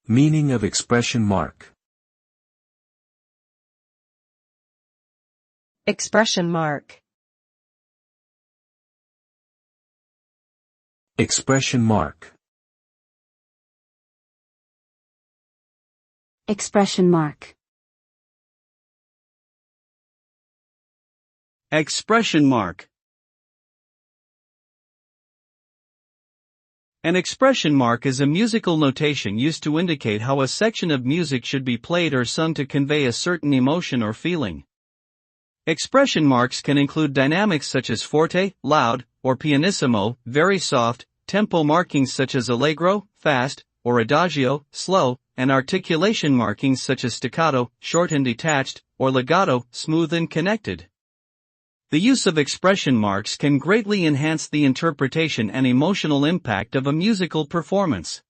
Meaning of expression mark. Expression mark. Expression mark. Expression mark. Expression mark. An expression mark is a musical notation used to indicate how a section of music should be played or sung to convey a certain emotion or feeling. Expression marks can include dynamics such as forte, loud, or pianissimo, very soft, tempo markings such as allegro, fast, or adagio, slow, and articulation markings such as staccato, short and detached, or legato, smooth and connected. The use of expression marks can greatly enhance the interpretation and emotional impact of a musical performance.